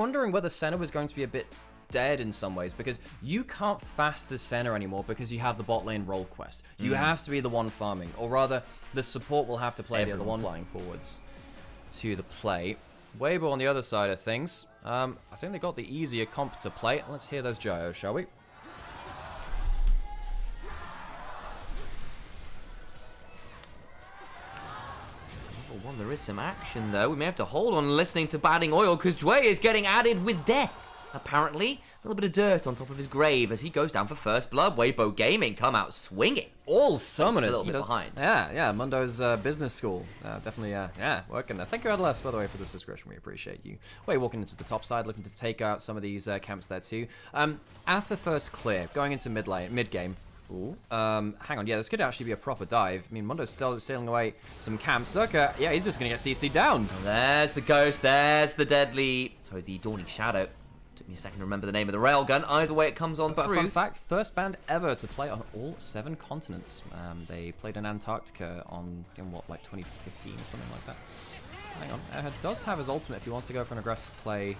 Wondering whether Senna was going to be a bit dead in some ways, because you can't fast as Senna anymore because you have the bot lane role quest. You have to be the one farming, or rather, the support will have to play the other one flying forwards to the play. Weibo on the other side of things. I think they got the easier comp to play. Let's hear those gyros, shall we? Well, there is some action, though. We may have to hold on listening to Batting Oil, because Dway is getting added with death. Apparently, a little bit of dirt on top of his grave as he goes down for first blood. Weibo Gaming come out swinging. All summoners. A little bit behind. Yeah, Mundo's business school. Definitely, working there. Thank you, Adlas, by the way, for the subscription. We appreciate you. Way walking into the top side, looking to take out some of these camps there too. After first clear, going into mid game. Ooh. Hang on, yeah, this could actually be a proper dive. I mean, Mundo's still sailing away some camps. Zerka, yeah, he's just going to get CC down. There's the ghost, there's the deadly, sorry, the Dawning Shadow. Took me a second to remember the name of the railgun. Either way, it comes on through. Fun fact, first band ever to play on all 7 continents. They played in Antarctica in what, like 2015 or something like that. Hang on, Airhead does have his ultimate if he wants to go for an aggressive play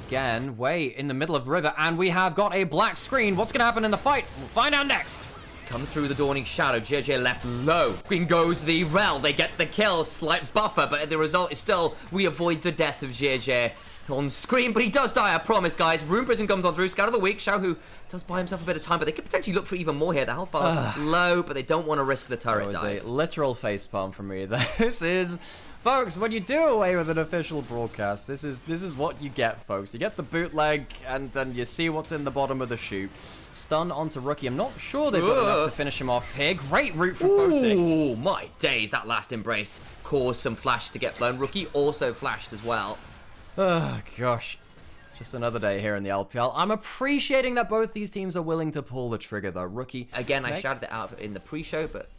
again. Way in the middle of the river, and we have got a black screen. What's going to happen in the fight? We'll find out next. Come through the Dawning Shadow. JJ left low. Green goes the Rel. They get the kill. Slight buffer, but the result is still we avoid the death of JJ on screen, but he does die, I promise, guys. Rune Prison comes on through. Scout of the week. Xiaohu does buy himself a bit of time, but they could potentially look for even more here. The health bar's low, but they don't want to risk the turret dive. That was a literal facepalm from me. This is... Folks, when you do away with an official broadcast, this is what you get, folks. You get the bootleg, and then you see what's in the bottom of the chute. Stun onto Rookie. I'm not sure they've got enough to finish him off here. Great route from Photic. Ooh, my days. That last embrace caused some flash to get blown. Rookie also flashed as well. Oh, gosh. Just another day here in the LPL. I'm appreciating that both these teams are willing to pull the trigger, though. Rookie. Again, I shouted it out in the pre-show, but...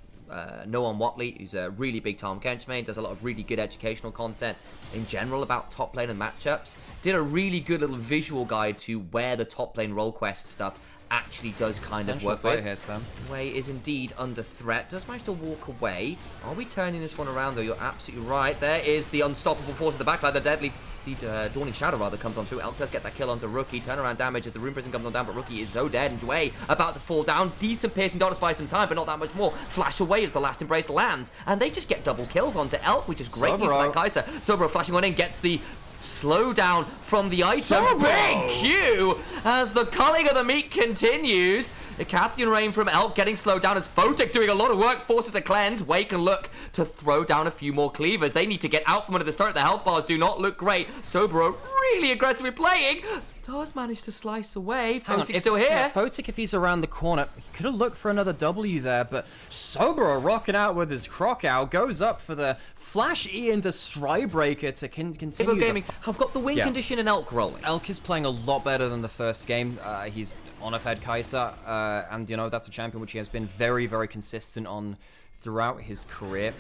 Noam Watley, who's a really big Tom Kench main, does a lot of really good educational content in general about top lane and matchups. Did a really good little visual guide to where the top lane role quest stuff actually does kind of work with. Here, Sam. Way is indeed under threat. Does manage to walk away. Are we turning this one around, though? You're absolutely right. There is the unstoppable force of the backline. The deadly... The Dawning Shadow, rather, comes on through. Elk does get that kill onto Rookie. Turnaround damage as the Rune Prison comes on down, but Rookie is so dead. And Dway about to fall down. Decent piercing dollars buy some time, but not that much more. Flash away as the last embrace lands. And they just get double kills onto Elk, which is great news for that Kai'Sa. Sobro flashing on in, gets the slow down from the item. Big Q as the culling of the meat continues. The Cathian Rain from Elk getting slowed down as Photic doing a lot of work, forces a cleanse. Wake and look to throw down a few more cleavers. They need to get out from under the start. The health bars do not look great. Sobro really aggressively playing. Does manage to slice away. Photic's still here. Yeah, Photic, if he's around the corner, he could have looked for another W there, but Sobro rocking out with his croc owl, goes up for the flash E into Strybreaker to continue. Gaming have got the win condition and Elk rolling. Elk is playing a lot better than the first game. He's on a fed Kai'Sa, and you know, that's a champion which he has been very, very consistent on throughout his career.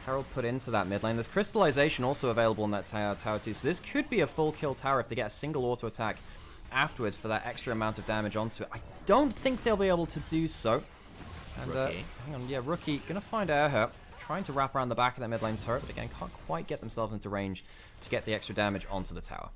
Herald put into that mid lane. There's crystallization also available in that tower too, so this could be a full kill tower if they get a single auto attack afterwards for that extra amount of damage onto it. I don't think they'll be able to do so. And hang on, yeah, Rookie gonna find Airhurt, trying to wrap around the back of that mid lane turret, but again can't quite get themselves into range to get the extra damage onto the tower.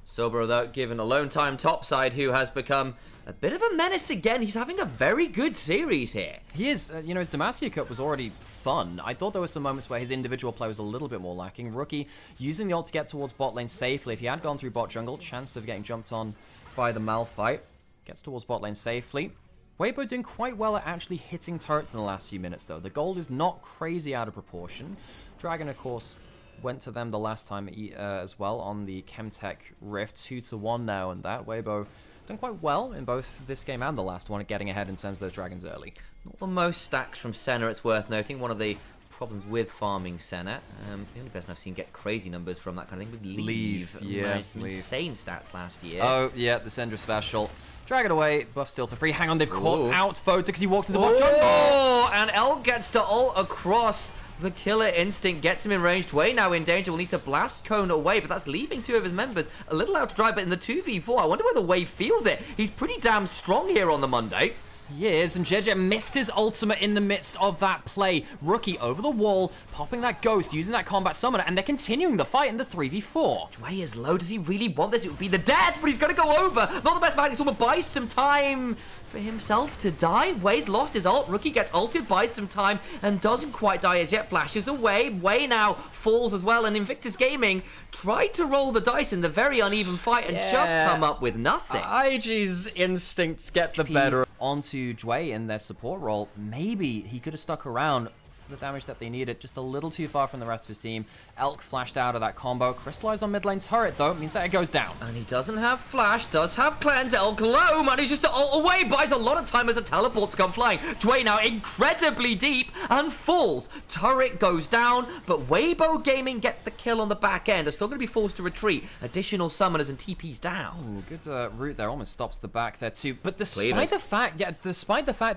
Sobro, though, given alone time topside, who has become a bit of a menace again. He's having a very good series here. He is. You know, his Demacia Cup was already fun. I thought there were some moments where his individual play was a little bit more lacking. Rookie using the ult to get towards bot lane safely. If he had gone through bot jungle, chance of getting jumped on by the Malphite. Gets towards bot lane safely. Weibo doing quite well at actually hitting turrets in the last few minutes, though. The gold is not crazy out of proportion. Dragon, of course, went to them the last time as well on the Chemtech Rift. 2-1 now, and that Weibo done quite well in both this game and the last one at getting ahead in terms of those dragons early. Not the most stacks from Senna, it's worth noting. One of the problems with farming Senna, the only person I've seen get crazy numbers from that kind of thing was Leave. Yeah, some insane stats last year. Oh, yeah, the Syndra special. Drag it away, buff steal for free. Hang on, they've caught out Photic because he walks into bot jungle. Oh, and Elk gets to ult across. The killer instinct gets him in range. Way now in danger. Will need to blast Cone away, but that's leaving 2 of his members a little out to dry. But in the 2v4, I wonder whether Way feels it. He's pretty damn strong here on the Monday. He is, and JJ missed his ultimate in the midst of that play. Rookie over the wall, popping that ghost, using that combat summoner, and they're continuing the fight in the 3v4. Dway is low. Does he really want this? It would be the death, but he's going to go over. Not the best mechanics. Someone buys some time for himself to die. Way's lost his ult. Rookie gets ulted, buys some time, and doesn't quite die as yet. Flashes away. Way now falls as well, and Invictus Gaming tried to roll the dice in the very uneven fight and just come up with nothing. IG's instincts get the better. Onto Dway in their support role. Maybe he could have stuck around for the damage that they needed, just a little too far from the rest of his team. Elk flashed out of that combo. Crystallized on mid lane turret, though, means that it goes down. And he doesn't have flash, does have cleanse. Elk low, manages to ult away, buys a lot of time as the teleports come flying. Dway now incredibly deep and falls. Turret goes down, but Weibo Gaming get the kill on the back end. Are still going to be forced to retreat. Additional summoners and TPs down. Ooh, good route there. Almost stops the back there too. But despite the fact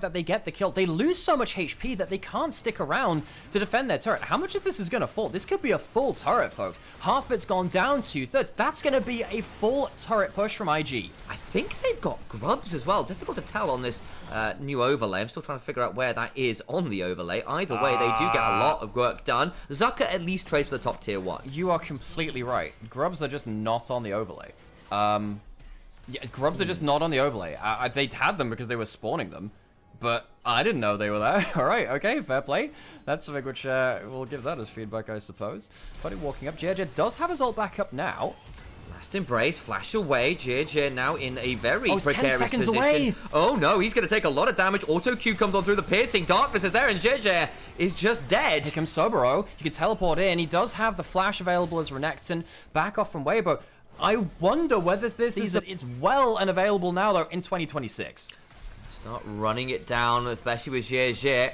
that they get the kill, they lose so much HP that they can't stick around to defend their turret. How much of this is going to fall? This could be a full turret, folks. Half of it's gone down, 2/3. That's going to be a full turret push from IG. I think they've got grubs as well. Difficult to tell on this new overlay. I'm still trying to figure out where that is on the overlay. Either way, they do get a lot of work done. Zucker at least trades for the top tier 1. You are completely right. Grubs are just not on the overlay. Yeah, grubs are just not on the overlay. They had them because they were spawning them. But I didn't know they were there. All right, okay, fair play. That's something which we'll give that as feedback, I suppose. Buddy walking up. JJ does have his ult back up now. Last embrace, flash away. JJ now in a very precarious 10 seconds position. Away. Oh no, he's going to take a lot of damage. Auto Q comes on through. The piercing darkness is there, and JJ is just dead. Here comes Sobero. He can teleport in. He does have the flash available as Renekton. Back off from Weibo. I wonder whether this it's well and available now, though, in 2026. Start running it down, especially with Zhe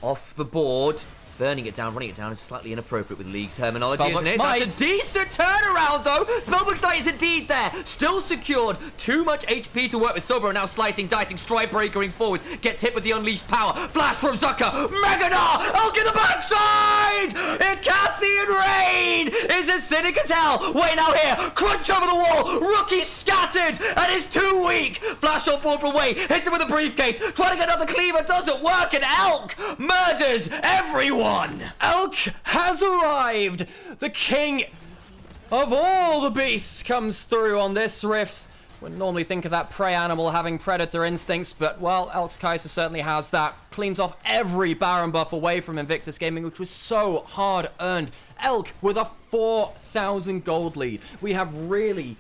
off the board. Burning it down, running it down is slightly inappropriate with League terminology, isn't it? That's a decent turnaround, though. Spellbook Smite is indeed there. Still secured. Too much HP to work with. Sobero now slicing, dicing, stride breakering forward. Gets hit with the unleashed power. Flash from Zucker. Megadar! Elk in the backside! Icathian Rain is as cynic as hell. Way now here. Crunch over the wall. Rookie scattered and is too weak. Flash on forward from Way. Hits him with a briefcase. Trying to get another cleaver. Doesn't work. And Elk murders everyone. Elk has arrived! The king of all the beasts comes through on this rift. Wouldn't normally think of that prey animal having predator instincts, but, well, Elk's Kaiser certainly has that. Cleans off every Baron buff away from Invictus Gaming, which was so hard-earned. Elk with a 4,000 gold lead. We have really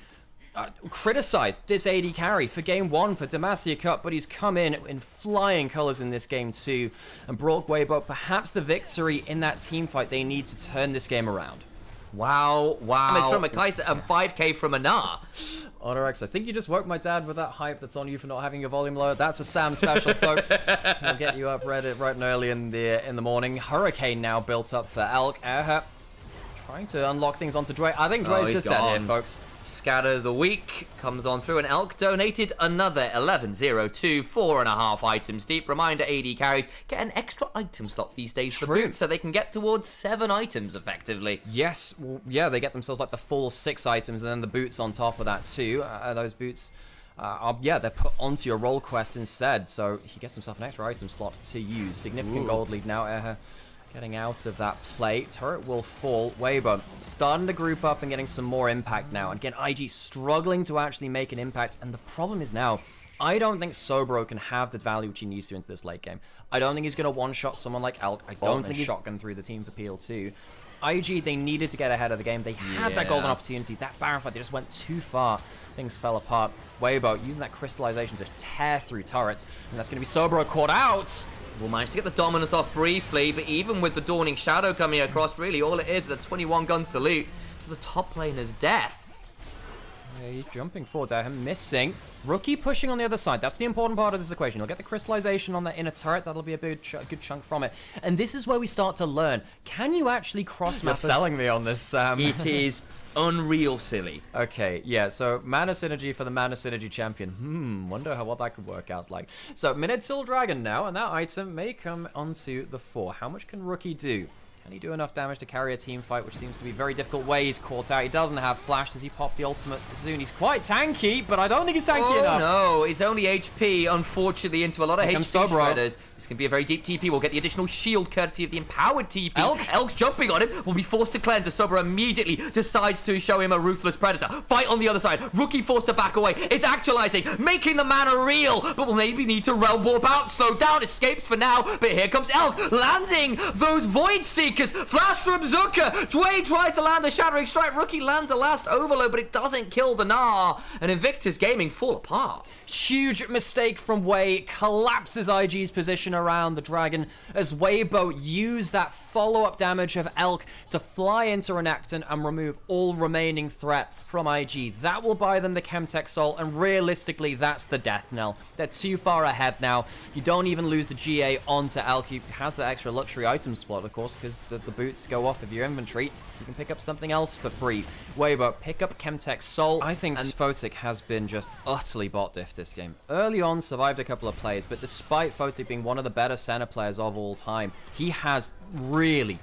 criticized this AD carry for game 1 for Demacia Cup, but he's come in flying colors in this game 2 and brought Weibo perhaps the victory in that team fight they need to turn this game around. Wow. Damage from a Kaiser and 5k from a Nah. Onorex, I think you just woke my dad with that hype that's on you for not having your volume low. That's a Sam special, folks. We'll get you up right and early in the morning. Hurricane now built up for Elk. Trying to unlock things onto Dway. I think Dway's just dead here, folks. Scatter the week comes on through, and Elk donated another 1102, 4.5 items deep. Reminder, AD carries get an extra item slot these days for boots, so they can get towards 7 items effectively. Yes, well, yeah, they get themselves like the full 6 items, and then the boots on top of that too. Those boots, they're put onto your role quest instead, so he gets himself an extra item slot to use. Significant gold lead now. Getting out of that play. Turret will fall. Weibo starting to group up and getting some more impact now. Again, IG struggling to actually make an impact. And the problem is now, I don't think Sobero can have the value which he needs to into this late game. I don't think he's going to one-shot someone like Elk. I don't think he's shotgun through the team for PL2. IG, they needed to get ahead of the game. They had that golden opportunity. That Baron fight, they just went too far. Things fell apart. Weibo using that crystallization to tear through turrets. And that's going to be Sobero caught out. We'll manage to get the dominance off briefly, but even with the Dawning Shadow coming across, really all it is a 21-gun salute to the top laner's death. Yeah, he's jumping forward there, him missing. Rookie pushing on the other side. That's the important part of this equation. You'll get the crystallization on that inner turret. That'll be a good chunk from it. And this is where we start to learn. Can you actually cross-map? You're selling me on this, Sam. It is unreal silly. Okay, yeah, so mana synergy for the mana synergy champion. Wonder what that could work out like. So Minotaur Dragon now, and that item may come onto the fore. How much can Rookie do? Can he do enough damage to carry a team fight, which seems to be very difficult? Way he's caught out. He doesn't have flash. Does he pop the ultimate soon? He's quite tanky, but I don't think he's tanky enough. No, he's only HP, unfortunately, into a lot of HP shredders. This can be a very deep TP. We'll get the additional shield courtesy of the empowered TP. Elk's jumping on him. Will be forced to cleanse as Sobra immediately decides to show him a ruthless predator. Fight on the other side. Rookie forced to back away. It's actualizing, making the mana real, but will maybe need to realm warp out. Slow down, escapes for now, but here comes Elk, landing those Void Seekers. Flash from Zucker. Dwayne tries to land the Shattering Strike. Rookie lands a last overload, but it doesn't kill the Gnar. And Invictus Gaming fall apart. Huge mistake from Way, collapses IG's position around the dragon as Weibo used that follow-up damage of Elk to fly into Renekton and remove all remaining threat from IG. That will buy them the Chemtech Soul, and realistically, that's the death knell. They're too far ahead now. You don't even lose the GA onto Elk. He has that extra luxury item slot, of course, because the boots go off of your inventory. You can pick up something else for free. Weibo, pick up Chemtech Soul. I think Photic has been just utterly bot-diffed this game. Early on, survived a couple of plays, but despite Photic being one of the better center players of all time, he has really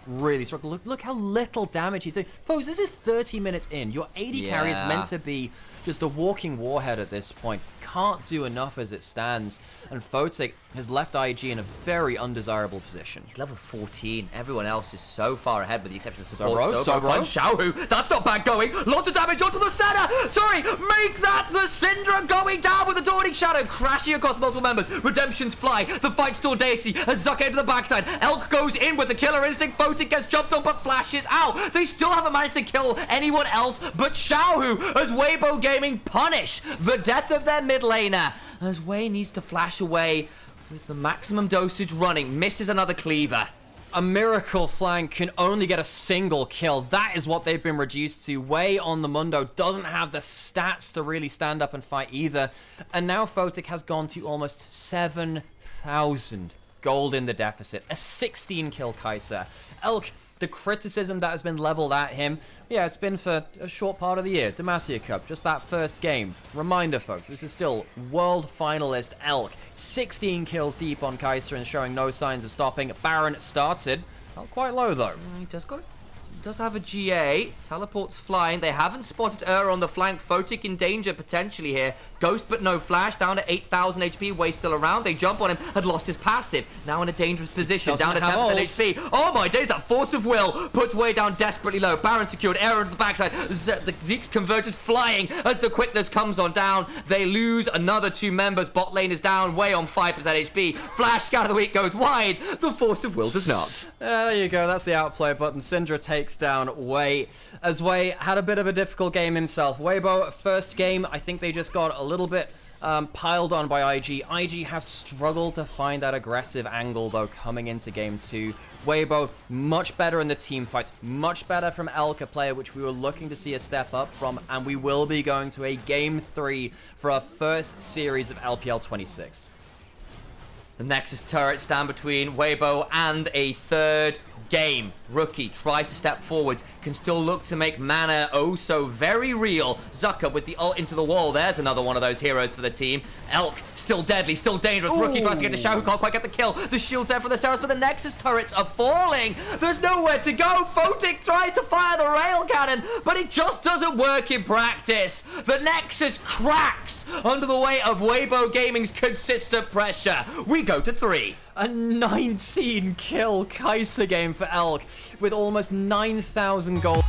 struggled. Look how little damage he's doing. Folks, this is 30 minutes in. Your AD carry is meant to be just a walking warhead at this point. Can't do enough as it stands. And Photic has left IG in a very undesirable position. He's level 14. Everyone else is so far ahead with the exception of support. Sobro. Xiaohu. That's not bad going. Lots of damage onto the center. Sorry, make that the Syndra going down with the Dawning Shadow. Crashing across multiple members. Redemptions fly. The fight's still dicey as Zucker into the backside. Elk goes in with the killer instinct. Photic gets jumped on but flashes out. They still haven't managed to kill anyone else but Xiaohu as Weibo Gaming punish the death of their mid laner. As Wei needs to flash away with the maximum dosage running. Misses another cleaver. A miracle flank can only get a single kill. That is what they've been reduced to. Way on the Mundo doesn't have the stats to really stand up and fight either. And now Photic has gone to almost 7,000 gold in the deficit. A 16 kill Kai'Sa. Elk, the criticism that has been leveled at him, yeah, it's been for a short part of the year. Demacia Cup, just that first game. Reminder, folks, this is still world finalist Elk. 16 kills deep on Kai'Sa and showing no signs of stopping. Baron started, not quite low though. He does have a GA. Teleports flying. They haven't spotted on the flank. Photic in danger potentially here. Ghost but no flash. Down to 8,000 HP. Way still around. They jump on him. Had lost his passive. Now in a dangerous position. Down to 10% HP. Oh my days. That force of will puts Way down desperately low. Baron secured. Arrow to the backside. The Zeke's converted flying as the quickness comes on down. They lose another 2 members. Bot lane is down. Way on 5% HP. Flash. Scout of the week goes wide. The force of will does not. There you go. That's the outplay button. Syndra takes down Way, as Way had a bit of a difficult game himself. Weibo, first game, I think they just got a little bit piled on by IG. IG have struggled to find that aggressive angle, though, coming into game 2. Weibo, much better in the team fights, much better from Elk, a player which we were looking to see a step up from, and we will be going to a game 3 for our first series of LPL 26. The Nexus turret stand between Weibo and a third game. Rookie tries to step forwards, can still look to make mana oh so very real. Zucker with the ult into the wall. There's another one of those heroes for the team. Elk, still deadly, still dangerous. Ooh. Rookie tries to get the Xiao, who can't quite get the kill. The shield's there for the Ceres, but the Nexus turrets are falling. There's nowhere to go. Photic tries to fire the rail cannon, but it just doesn't work in practice. The Nexus cracks under the weight of Weibo Gaming's consistent pressure. We go to 3. A 19 kill Kai'Sa game for Elk with almost 9,000 gold.